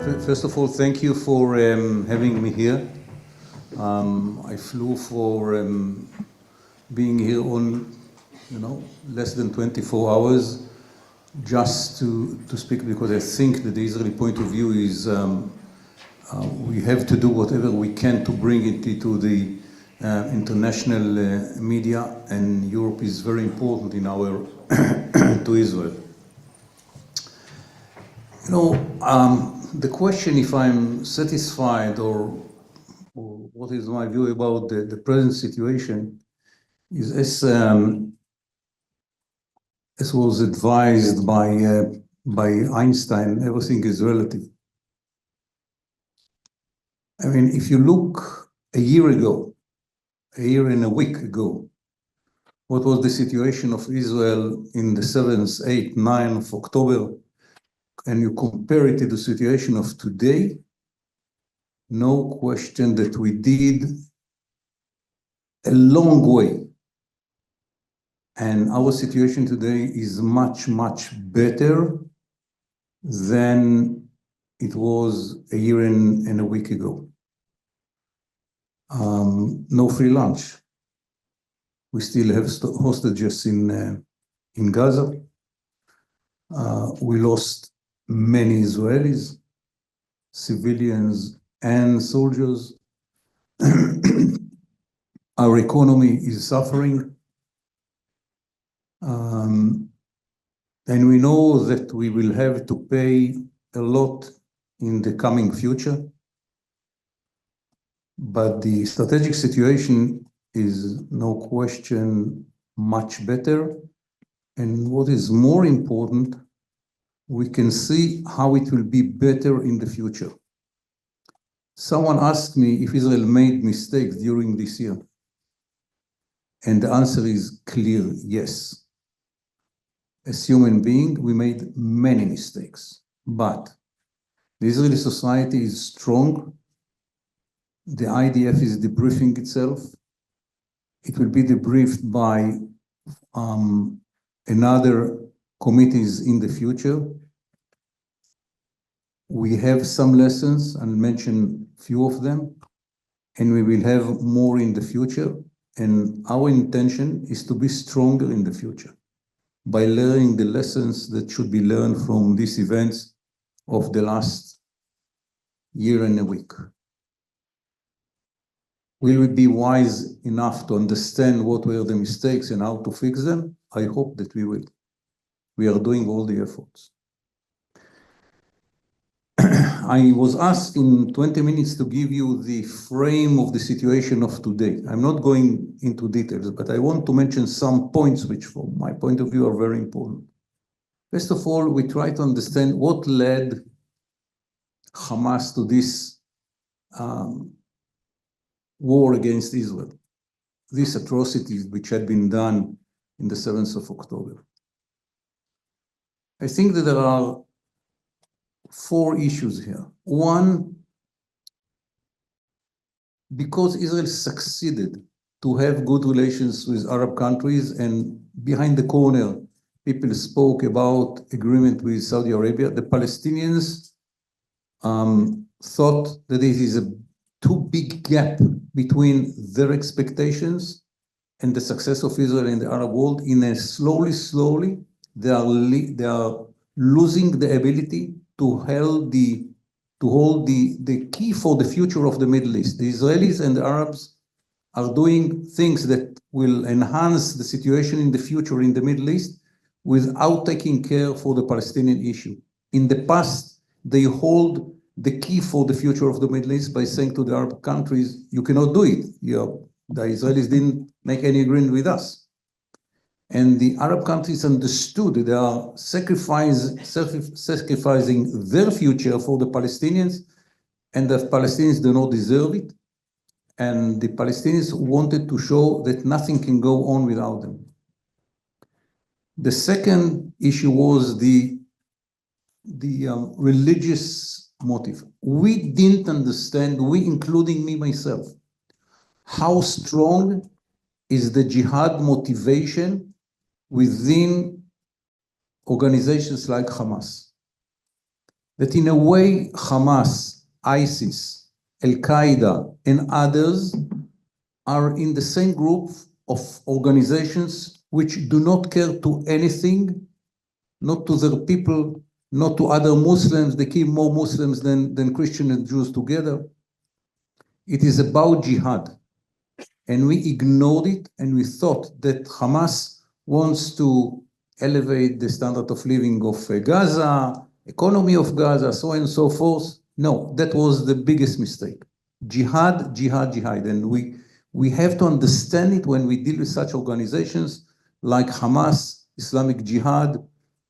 First of all, thank you for having me here. I flew for being here on, less than 24 hours just to speak, because I think that the Israeli point of view is we have to do whatever we can to bring it into the international media, and Europe is very important in our to Israel. The question if I'm satisfied or what is my view about the present situation is, as was advised by Einstein, everything is relative. I mean, if you look a year and a week ago, what was the situation of Israel in the 7th, 8th, 9th of October, and you compare it to the situation of today, no question that we did a long way. And our situation today is much, much better than it was a year and a week ago. No free lunch. We still have hostages in Gaza. We lost many Israelis, civilians and soldiers. Our economy is suffering. And we know that we will have to pay a lot in the coming future. But the strategic situation is, no question, much better. And what is more important, we can see how it will be better in the future. Someone asked me if Israel made mistakes during this year. And the answer is clear, yes. As human beings, we made many mistakes. But the Israeli society is strong. The IDF is debriefing itself. It will be debriefed by another committees in the future. We have some lessons, I'll mention a few of them, and we will have more in the future. And our intention is to be stronger in the future by learning the lessons that should be learned from these events of the last year and a week. Will we be wise enough to understand what were the mistakes and how to fix them? I hope that we will. We are doing all the efforts. I was asked in 20 minutes to give you the frame of the situation of today. I'm not going into details, but I want to mention some points which, from my point of view, are very important. First of all, we try to understand what led Hamas to this war against Israel, these atrocities which had been done in the 7th of October. I think that there are 4 issues here. One, because Israel succeeded to have good relations with Arab countries, and behind the corner, people spoke about agreement with Saudi Arabia, the Palestinians thought that there is a too big gap between their expectations and the success of Israel in the Arab world. In a slowly, they are losing the ability to hold the key for the future of the Middle East. The Israelis and the Arabs are doing things that will enhance the situation in the future in the Middle East without taking care for the Palestinian issue. In the past, they hold the key for the future of the Middle East by saying to the Arab countries, you cannot do it. The Israelis didn't make any agreement with us. And the Arab countries understood that they are sacrificing their future for the Palestinians, and the Palestinians do not deserve it. And the Palestinians wanted to show that nothing can go on without them. The second issue was the religious motive. We didn't understand, including me myself, how strong is the jihad motivation within organizations like Hamas. that in a way Hamas, ISIS, Al-Qaeda, and others are in the same group of organizations which do not care to anything, not to their people, not to other Muslims. They kill more Muslims than Christians and Jews together. It is about jihad. And we ignored it, and we thought that Hamas wants to elevate the standard of living of Gaza, economy of Gaza, so on and so forth. No, that was the biggest mistake. Jihad, jihad, jihad. And we have to understand it when we deal with such organizations like Hamas, Islamic Jihad,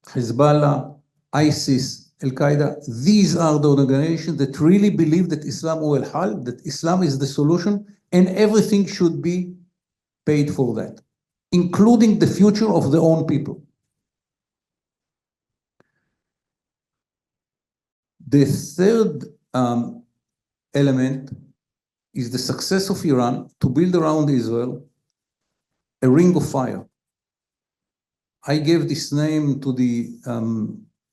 Hezbollah, ISIS, Al-Qaeda. These are the organizations that really believe that Islam huwa al-hal, that Islam is the solution, and everything should be paid for that, including the future of their own people. The third element is the success of Iran to build around Israel a ring of fire. I gave this name to the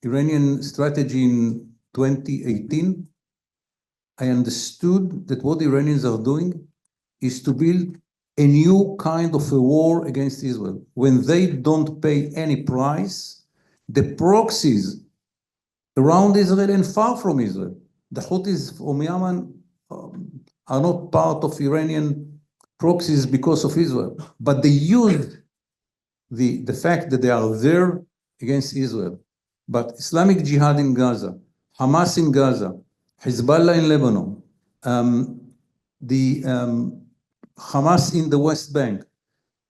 Iranian strategy in 2018. I understood that what the Iranians are doing is to build a new kind of a war against Israel. When they don't pay any price, the proxies around Israel and far from Israel, the Houthis from Yemen are not part of Iranian proxies because of Israel, but they use the fact that they are there against Israel. But Islamic Jihad in Gaza, Hamas in Gaza, Hezbollah in Lebanon, the Hamas in the West Bank,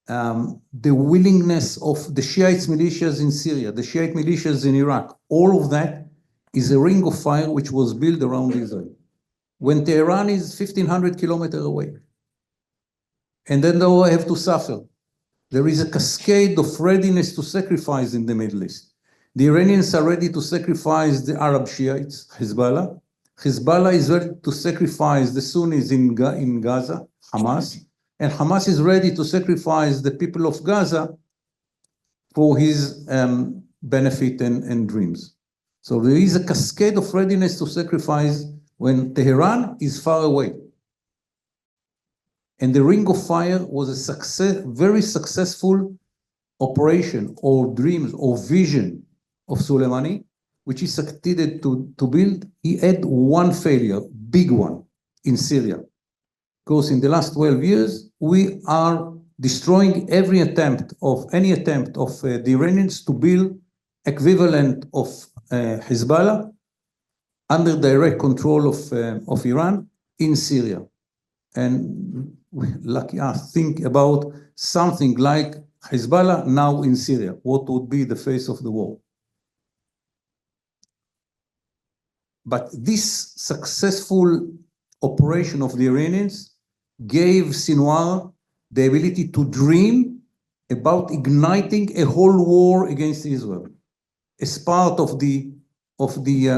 the willingness of the Shiite militias in Syria, the Shiite militias in Iraq, all of that is a ring of fire which was built around Israel. When Tehran is 1,500 kilometers away, and then they have to suffer. There is a cascade of readiness to sacrifice in the Middle East. The Iranians are ready to sacrifice the Arab Shiites, Hezbollah. Hezbollah is ready to sacrifice the Sunnis in Gaza, Hamas. And Hamas is ready to sacrifice the people of Gaza for his benefit and dreams. So there is a cascade of readiness to sacrifice when Tehran is far away. And the Ring of Fire was a very successful operation or dreams or vision of Soleimani, which he succeeded to build. He had one failure, big one, in Syria. Because in the last 12 years, we are destroying any attempt of the Iranians to build equivalent of Hezbollah under direct control of Iran in Syria. And think about something like Hezbollah now in Syria. What would be the face of the war? But this successful operation of the Iranians gave Sinwar the ability to dream about igniting a whole war against Israel as part of the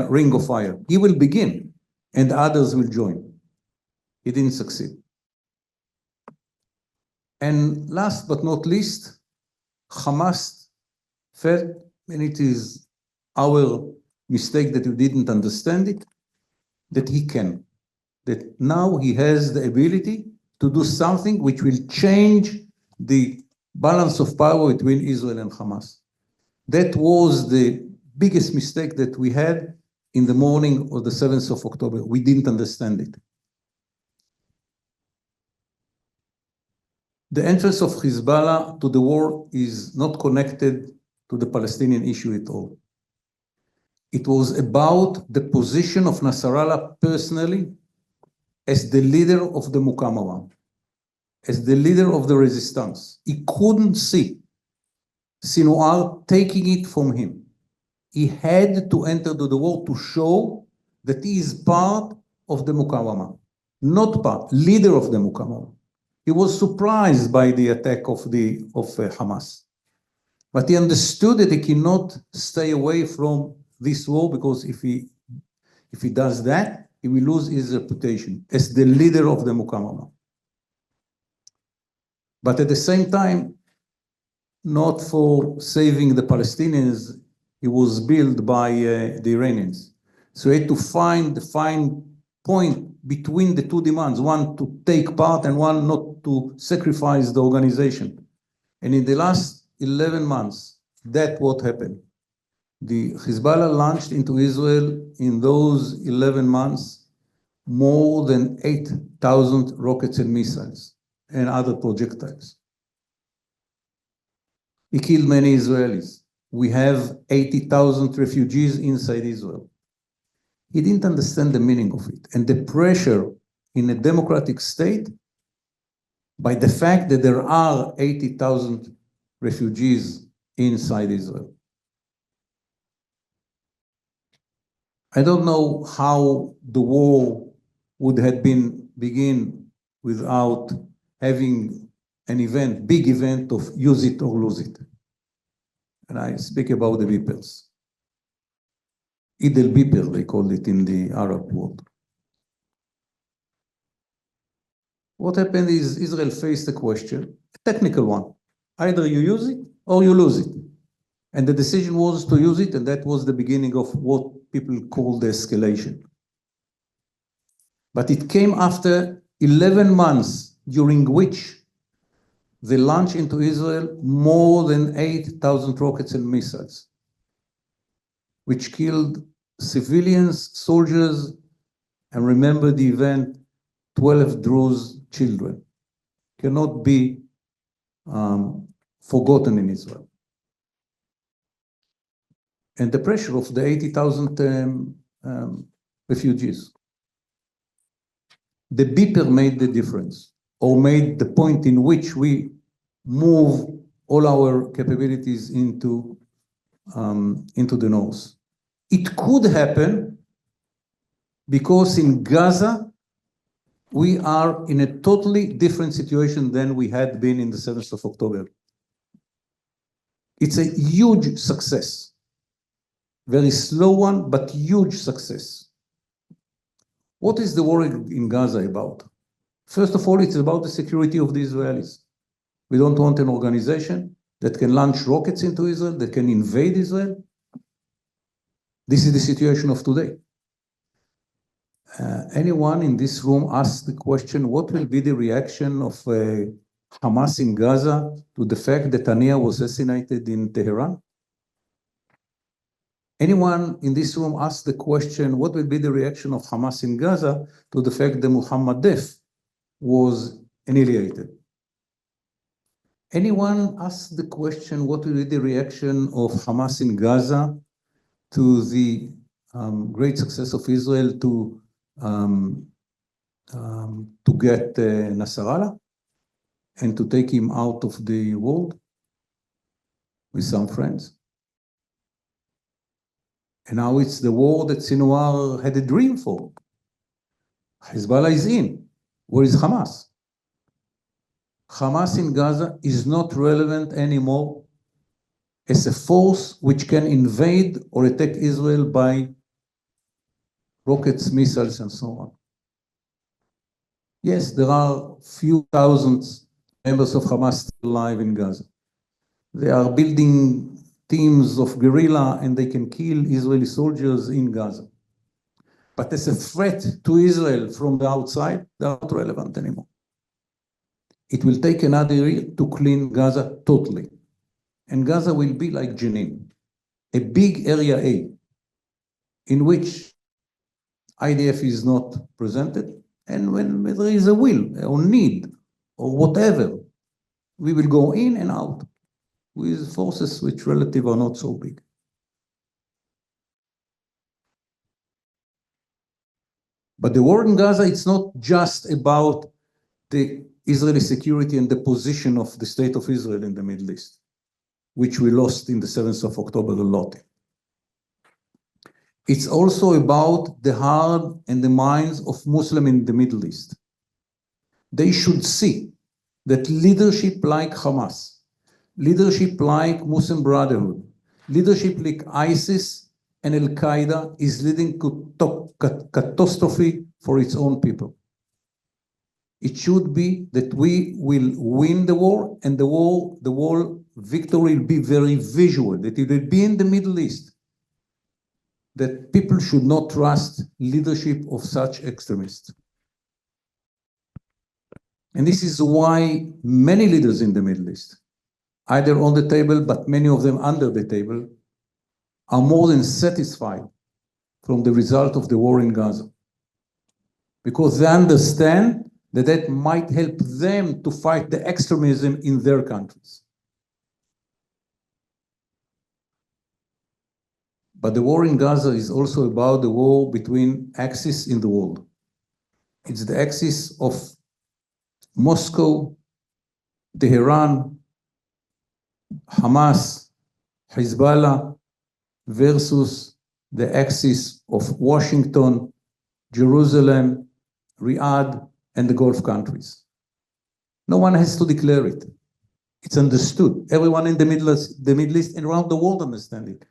Ring of Fire. He will begin, and others will join. He didn't succeed. And last but not least, Hamas felt, and it is our mistake that we didn't understand it, that he can. That now he has the ability to do something which will change the balance of power between Israel and Hamas. That was the biggest mistake that we had in the morning of the 7th of October. We didn't understand it. The entrance of Hezbollah to the war is not connected to the Palestinian issue at all. It was about the position of Nasrallah personally as the leader of the Muqawama, as the leader of the resistance. He couldn't see Sinwar taking it from him. He had to enter the war to show that he is part of the Muqawama, not part, leader of the Muqawama. He was surprised by the attack of Hamas, but he understood that he cannot stay away from this war, because if he does that, he will lose his reputation as the leader of the Muqawama. But at the same time, not for saving the Palestinians, he was built by the Iranians. So we had to find the fine point between the two demands, one to take part and one not to sacrifice the organization. And in the last 11 months, that's what happened. The Hezbollah launched into Israel in those 11 months more than 8,000 rockets and missiles and other projectiles. He killed many Israelis. We have 80,000 refugees inside Israel. He didn't understand the meaning of it and the pressure in a democratic state by the fact that there are 80,000 refugees inside Israel. I don't know how the war would have begin without having an event, big event of use it or lose it. And I speak about the Beepers. Eid al-Beeper, they call it in the Arab world. What happened is Israel faced a question, a technical one. Either you use it or you lose it. And the decision was to use it, and that was the beginning of what people call the escalation. But it came after 11 months during which they launched into Israel more than 8,000 rockets and missiles, which killed civilians, soldiers, and remember the event, 12 Druze children. Cannot be forgotten in Israel. And the pressure of the 80,000 refugees. The beeper made the difference, or made the point in which we move all our capabilities into the north. It could happen because in Gaza, we are in a totally different situation than we had been in the 7th of October. It's a huge success. Very slow one, but huge success. What is the war in Gaza about? First of all, it's about the security of the Israelis. We don't want an organization that can launch rockets into Israel, that can invade Israel. This is the situation of today. Anyone in this room ask the question, what will be the reaction of Hamas in Gaza to the fact that Haniyeh was assassinated in Tehran? Anyone in this room ask the question, what will be the reaction of Hamas in Gaza to the fact that Muhammad Def was annihilated? Anyone ask the question, what will be the reaction of Hamas in Gaza to the great success of Israel to get Nasrallah and to take him out of the world with some friends? And now it's the war that Sinwar had a dream for. Hezbollah is in. Where is Hamas? Hamas in Gaza is not relevant anymore as a force which can invade or attack Israel by rockets, missiles, and so on. Yes, there are few thousands members of Hamas still alive in Gaza. They are building teams of guerrilla and they can kill Israeli soldiers in Gaza. But as a threat to Israel from the outside, they are not relevant anymore. It will take another year to clean Gaza totally. And Gaza will be like Jenin, a big area A, in which IDF is not presented, and when there is a will or need or whatever, we will go in and out with forces which relative are not so big. But the war in Gaza, it's not just about the Israeli security and the position of the state of Israel in the Middle East, which we lost in the 7th of October a lot. It's also about the heart and the minds of Muslims in the Middle East. They should see that leadership like Hamas, leadership like Muslim Brotherhood, leadership like ISIS and Al-Qaeda is leading to catastrophe for its own people. It should be that we will win the war, and the war victory will be very visual, that it will be in the Middle East. that people should not trust leadership of such extremists. And this is why many leaders in the Middle East, either on the table, but many of them under the table, are more than satisfied from the result of the war in Gaza. Because they understand that that might help them to fight the extremism in their countries. But the war in Gaza is also about the war between axes in the world. It's the axis of Moscow, Tehran, Hamas, Hezbollah, versus the axis of Washington, Jerusalem, Riyadh, and the Gulf countries. No one has to declare it. It's understood. Everyone in the Middle East and around the world understand it.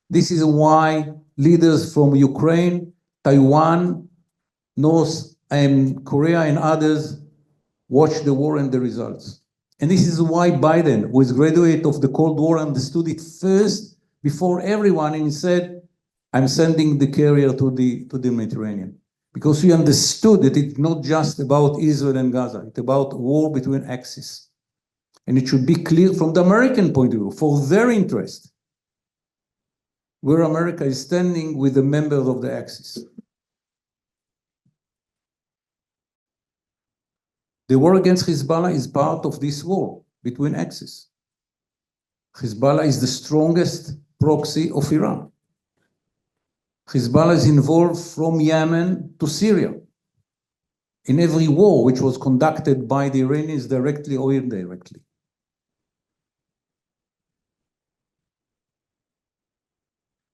This is why leaders from Ukraine, Taiwan, North and Korea and others watch the war and the results. And this is why Biden, who is a graduate of the Cold War, understood it first before everyone, and he said, I'm sending the carrier to the Mediterranean. Because he understood that it's not just about Israel and Gaza, it's about war between axes. And it should be clear from the American point of view, for their interest, where America is standing with the members of the axis. The war against Hezbollah is part of this war between axes. Hezbollah is the strongest proxy of Iran. Hezbollah is involved from Yemen to Syria in every war which was conducted by the Iranians directly or indirectly.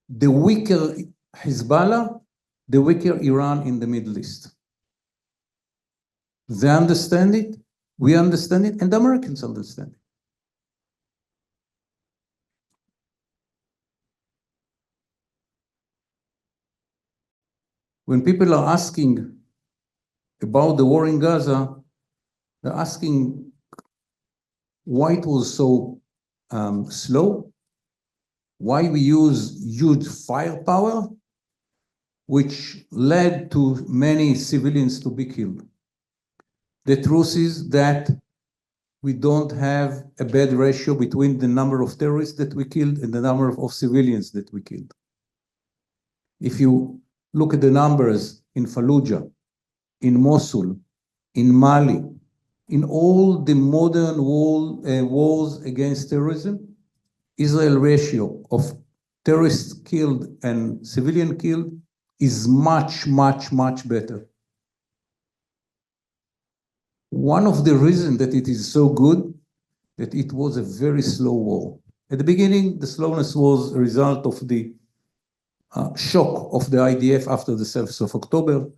The weaker Hezbollah, the weaker Iran in the Middle East. They understand it, we understand it, and the Americans understand it. When people are asking about the war in Gaza, they're asking why it was so slow, why we use huge firepower, which led to many civilians to be killed. The truth is that we don't have a bad ratio between the number of terrorists that we killed and the number of civilians that we killed. If you look at the numbers in Fallujah, in Mosul, in Mali, in all the modern wars against terrorism, Israel ratio of terrorists killed and civilian killed is much, much, much better. One of the reasons that it is so good, that it was a very slow war. At the beginning, the slowness was a result of the shock of the IDF after the 7th of October.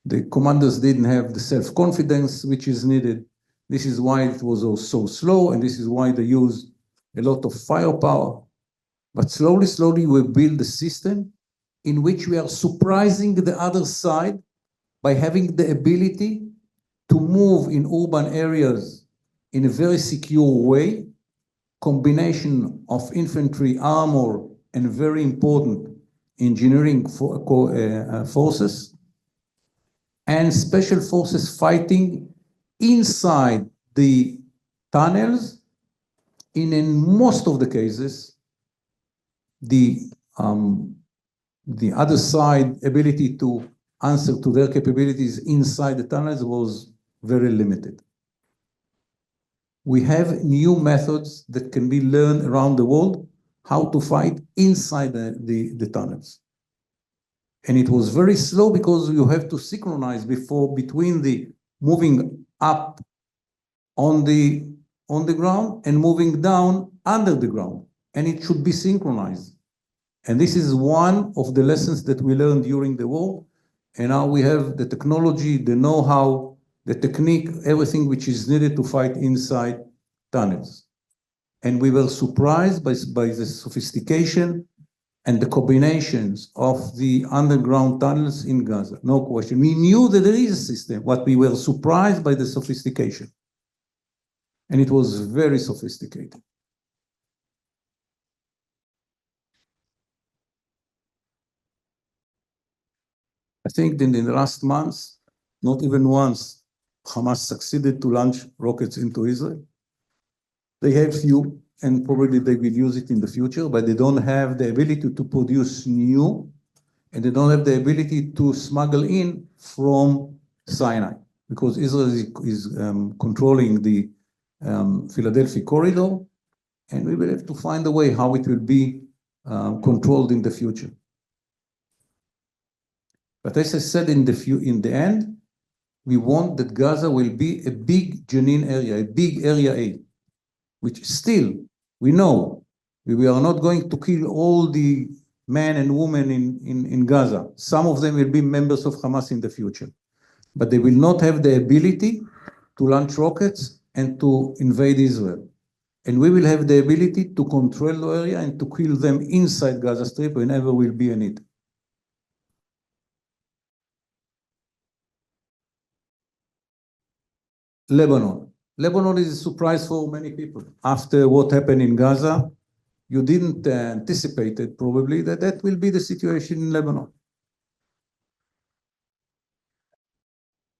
The commanders didn't have the self-confidence which is needed. This is why it was so slow, and this is why they used a lot of firepower. But slowly, slowly, we build a system in which we are surprising the other side by having the ability to move in urban areas in a very secure way, combination of infantry, armor, and very important engineering forces, and special forces fighting inside the tunnels. In most of the cases, the other side ability to answer to their capabilities inside the tunnels was very limited. We have new methods that can be learned around the world how to fight inside the tunnels. And it was very slow because you have to synchronize between the moving up on the ground and moving down under the ground. And it should be synchronized. And this is one of the lessons that we learned during the war. And now we have the technology, the know-how, the technique, everything which is needed to fight inside tunnels. And we were surprised by the sophistication and the combinations of the underground tunnels in Gaza, no question. We knew that there is a system, but we were surprised by the sophistication. And it was very sophisticated. I think in the last months, not even once, Hamas succeeded to launch rockets into Israel. They have few, and probably they will use it in the future, but they don't have the ability to produce new, and they don't have the ability to smuggle in from Sinai, because Israel is controlling the Philadelphia corridor, and we will have to find a way how it will be controlled in the future. But as I said, in the end, we want that Gaza will be a big Jenin area, a big area A, which still, we know, we are not going to kill all the men and women in Gaza. Some of them will be members of Hamas in the future, but they will not have the ability to launch rockets and to invade Israel. And we will have the ability to control the area and to kill them inside Gaza Strip whenever will be a need. Lebanon. Lebanon is a surprise for many people. After what happened in Gaza, you didn't anticipate it probably that will be the situation in Lebanon.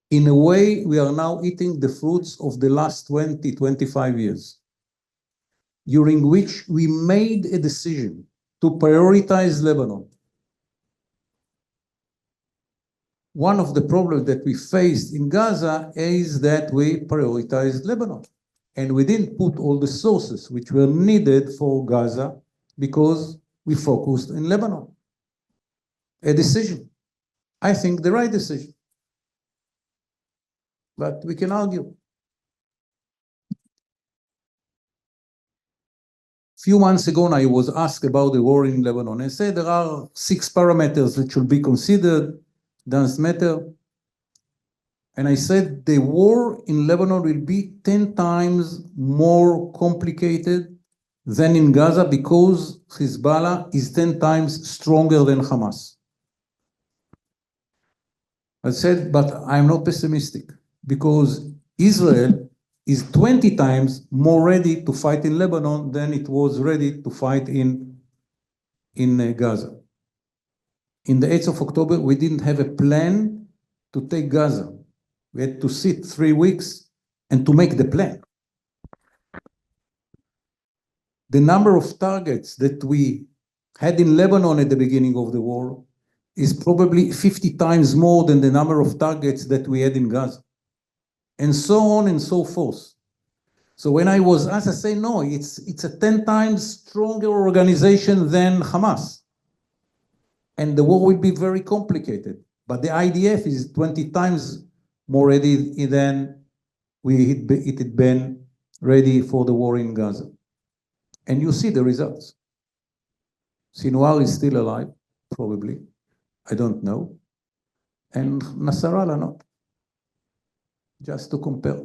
In a way, we are now eating the fruits of the last 20, 25 years, during which we made a decision to prioritize Lebanon. One of the problems that we faced in Gaza is that we prioritized Lebanon. And we didn't put all the sources which were needed for Gaza because we focused in Lebanon. A decision. I think the right decision. But we can argue. Few months ago, I was asked about the war in Lebanon. I said there are 6 parameters that should be considered. Doesn't matter. And I said the war in Lebanon will be 10 times more complicated than in Gaza because Hezbollah is 10 times stronger than Hamas. I said, but I'm not pessimistic because Israel is 20 times more ready to fight in Lebanon than it was ready to fight in Gaza. In the 8th of October, we didn't have a plan to take Gaza. We had to sit 3 weeks and to make the plan. The number of targets that we had in Lebanon at the beginning of the war is probably 50 times more than the number of targets that we had in Gaza. And so on and so forth. So when I was asked, I say, no, it's a 10 times stronger organization than Hamas. And the war will be very complicated. But the IDF is 20 times more ready than it had been ready for the war in Gaza. And you see the results. Sinwar is still alive, probably. I don't know. And Nasrallah not. Just to compare.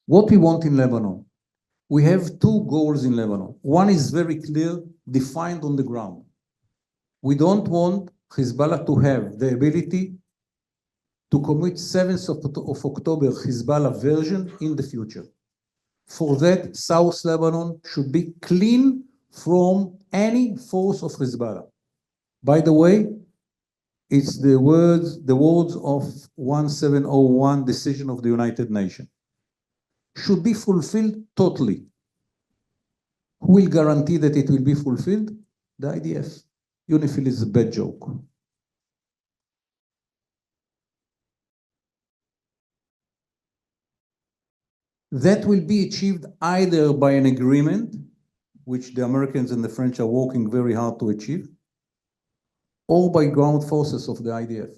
What we want in Lebanon. We have 2 goals in Lebanon. One is very clear, defined on the ground. We don't want Hezbollah to have the ability to commit 7th of October Hezbollah version in the future. For that, South Lebanon should be clean from any force of Hezbollah. By the way, it's the words of 1701 decision of the United Nations. Should be fulfilled totally. Who will guarantee that it will be fulfilled? The IDF. UNIFIL is a bad joke. That will be achieved either by an agreement, which the Americans and the French are working very hard to achieve, or by ground forces of the IDF.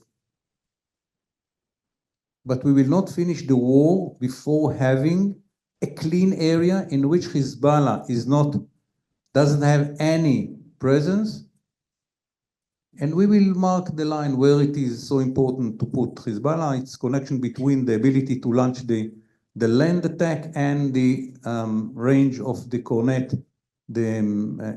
But we will not finish the war before having a clean area in which Hezbollah doesn't have any presence. And we will mark the line where it is so important to put Hezbollah, its connection between the ability to launch the land attack and the range of the Cornet, the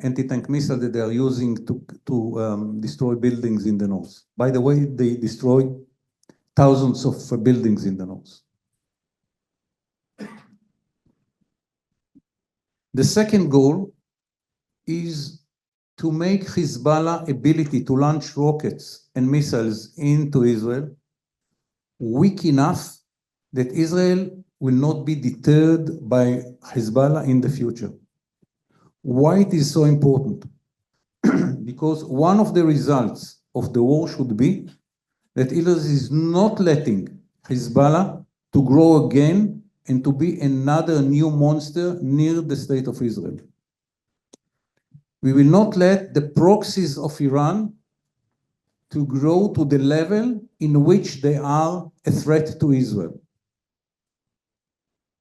anti-tank missile that they are using to destroy buildings in the north. By the way, they destroy thousands of buildings in the north. The second goal is to make Hezbollah ability to launch rockets and missiles into Israel weak enough that Israel will not be deterred by Hezbollah in the future. Why it is so important? Because one of the results of the war should be that Israel is not letting Hezbollah to grow again and to be another new monster near the state of Israel. We will not let the proxies of Iran to grow to the level in which they are a threat to Israel.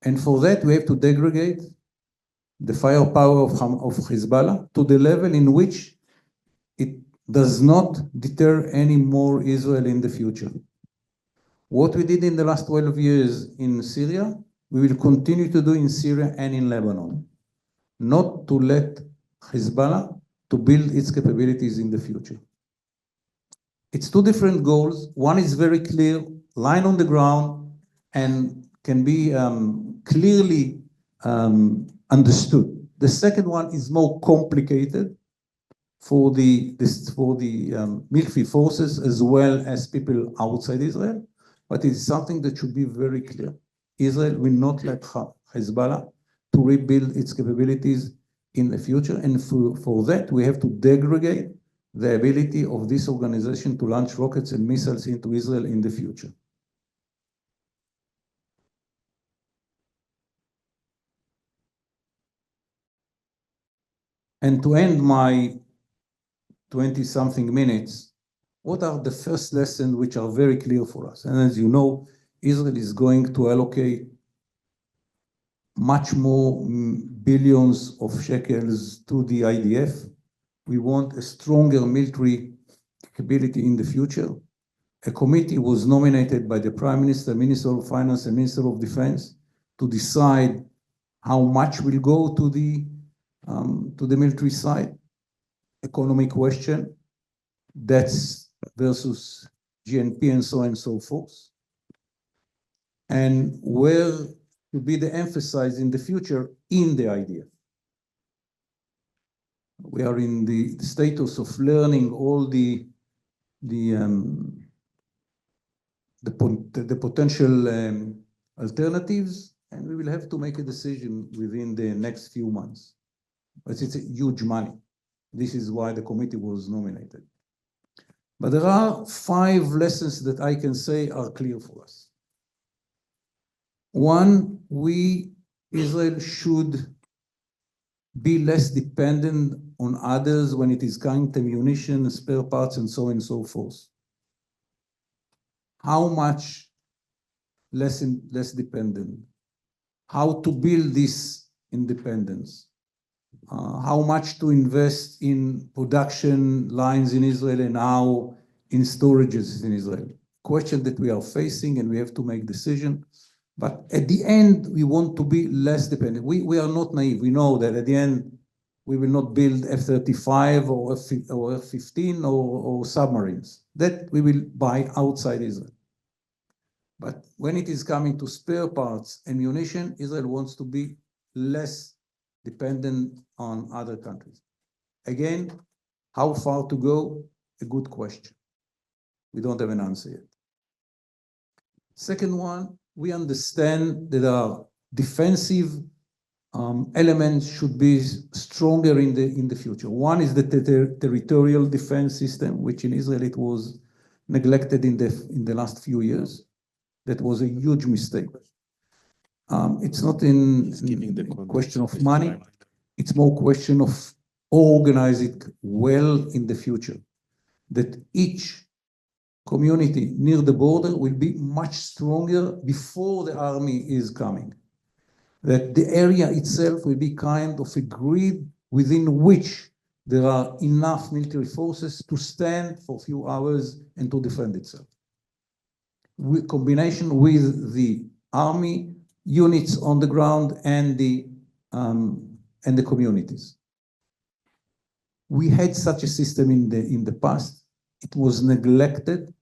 And for that, we have to degrade the firepower of Hezbollah to the level in which it does not deter any more Israel in the future. What we did in the last 12 years in Syria, we will continue to do in Syria and in Lebanon, not to let Hezbollah to build its capabilities in the future. It's two different goals. One is very clear, line on the ground, and can be clearly understood. The second one is more complicated for the military forces as well as people outside Israel, but it's something that should be very clear. Israel will not let Hezbollah to rebuild its capabilities in the future, and for that we have to degrade the ability of this organization to launch rockets and missiles into Israel in the future. And to end my 20-something minutes, what are the first lessons which are very clear for us? And as you know, Israel is going to allocate much more billions of shekels to the IDF. We want a stronger military capability in the future. A committee was nominated by the Prime Minister, Minister of Finance, and Minister of Defense to decide how much will go to the military side. Economic question, debts versus GNP and so on and so forth. And where to be the emphasis in the future in the IDF. We are in the status of learning all the potential alternatives, and we will have to make a decision within the next few months. But it's a huge money. This is why the committee was nominated. But there are 5 lessons that I can say are clear for us. One, Israel should be less dependent on others when it is coming to ammunition, spare parts, and so on and so forth. How much less dependent? How to build this independence? How much to invest in production lines in Israel and how in storages in Israel? Question that we are facing, and we have to make decision. But at the end, we want to be less dependent. We are not naive. We know that at the end, we will not build F-35 or F-15 or submarines. That we will buy outside Israel. But when it is coming to spare parts and ammunition, Israel wants to be less dependent on other countries. Again, how far to go? A good question. We don't have an answer yet. Second one, we understand that our defensive elements should be stronger in the future. One is the territorial defense system, which in Israel it was neglected in the last few years. That was a huge mistake. It's not in question of money. It's more question of organizing it well in the future. That each community near the border will be much stronger before the army is coming. That the area itself will be kind of a grid within which there are enough military forces to stand for a few hours and to defend itself. With combination with the army units on the ground and the communities. We had such a system in the past. It was neglected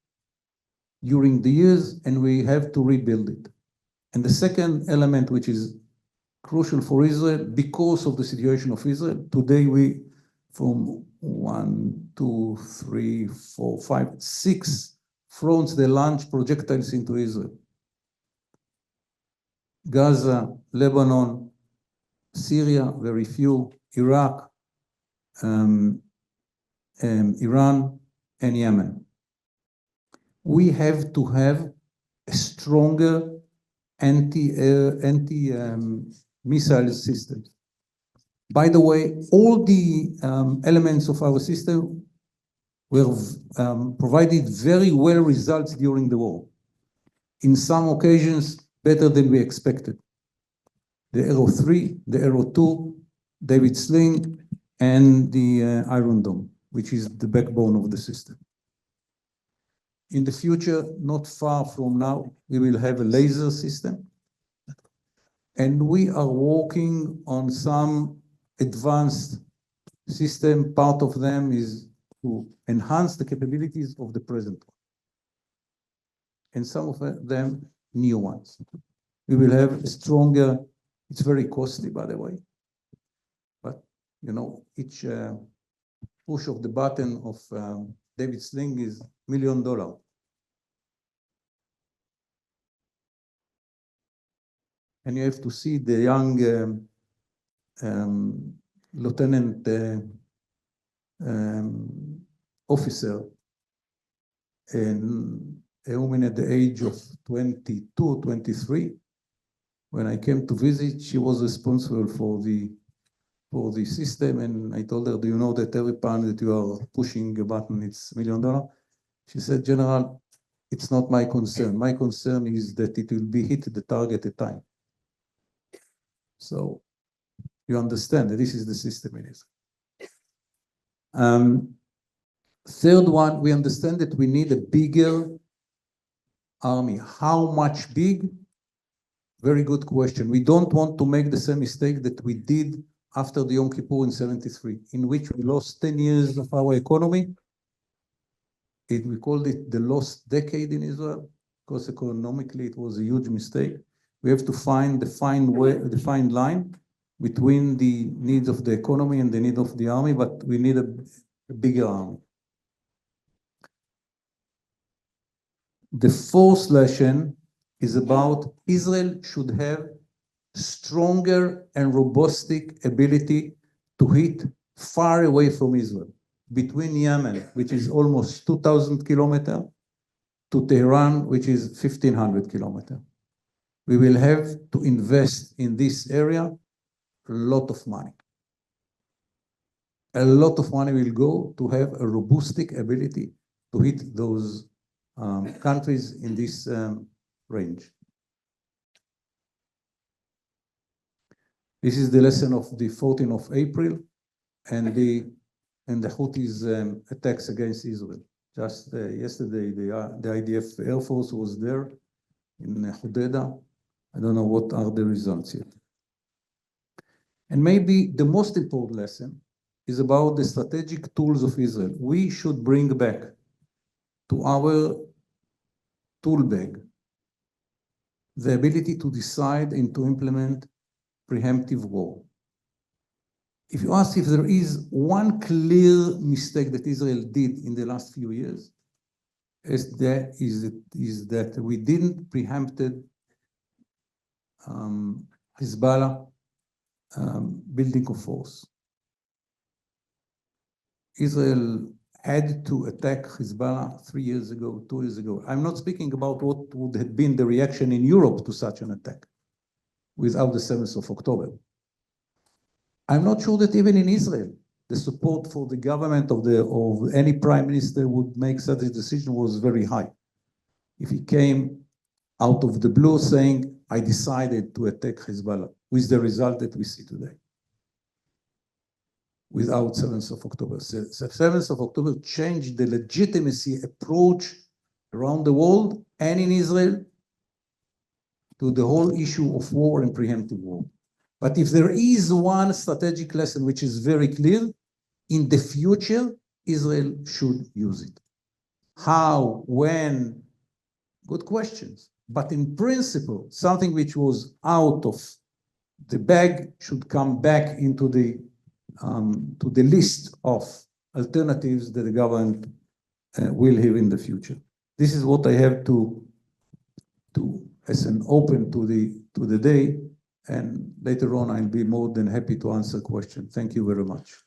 during the years, and we have to rebuild it. And the second element, which is crucial for Israel, because of the situation of Israel, today from 1, 2, 3, 4, 5, 6 fronts they launch projectiles into Israel. Gaza, Lebanon, Syria, very few, Iraq, Iran, and Yemen. We have to have a stronger anti-missile system. By the way, all the elements of our system were provided very well results during the war. In some occasions, better than we expected. The Arrow 3, the Arrow 2, David Sling, and the Iron Dome, which is the backbone of the system. In the future, not far from now, we will have a laser system. And we are working on some advanced system. Part of them is to enhance the capabilities of the present one. And some of them, new ones. We will have a stronger, it's very costly, by the way. But, you know, each push of the button of David Sling is $1 million. And you have to see the young lieutenant officer, and a woman at the age of 22, 23. When I came to visit, she was responsible for the system, and I told her, do you know that every time that you are pushing a button, it's $1 million? She said, General, it's not my concern. My concern is that it will be hit the target at time. So you understand that this is the system it is. Third one, we understand that we need a bigger army. How much big? Very good question. We don't want to make the same mistake that we did after the Yom Kippur in 73, in which we lost 10 years of our economy. We called it the lost decade in Israel, because economically it was a huge mistake. We have to find the fine line between the needs of the economy and the need of the army, but we need a bigger army. The fourth lesson is about Israel should have stronger and robust ability to hit far away from Israel, between Yemen, which is almost 2,000 kilometers, to Tehran, which is 1,500 kilometers. We will have to invest in this area a lot of money. A lot of money will go to have a robust ability to hit those countries in this range. This is the lesson of the 14th of April and the Houthis attacks against Israel. Just yesterday, the IDF Air Force was there in Hodeidah. I don't know what are the results yet. And maybe the most important lesson is about the strategic tools of Israel. We should bring back to our tool bag the ability to decide and to implement preemptive war. If you ask if there is one clear mistake that Israel did in the last few years, is that we didn't preempted Hezbollah building of force. Israel had to attack Hezbollah 3 years ago, 2 years ago. I'm not speaking about what would have been the reaction in Europe to such an attack without the 7th of October. I'm not sure that even in Israel, the support for the government of any prime minister would make such a decision was very high. If he came out of the blue saying, I decided to attack Hezbollah, with the result that we see today, without 7th of October. So 7th of October changed the legitimacy approach around the world and in Israel to the whole issue of war and preemptive war. But if there is one strategic lesson which is very clear, in the future, Israel should use it. How, when? Good questions. But in principle, something which was out of the bag should come back into the to the list of alternatives that the government will have in the future. This is what I have to as an open to the day, and later on I'll be more than happy to answer questions. Thank you very much.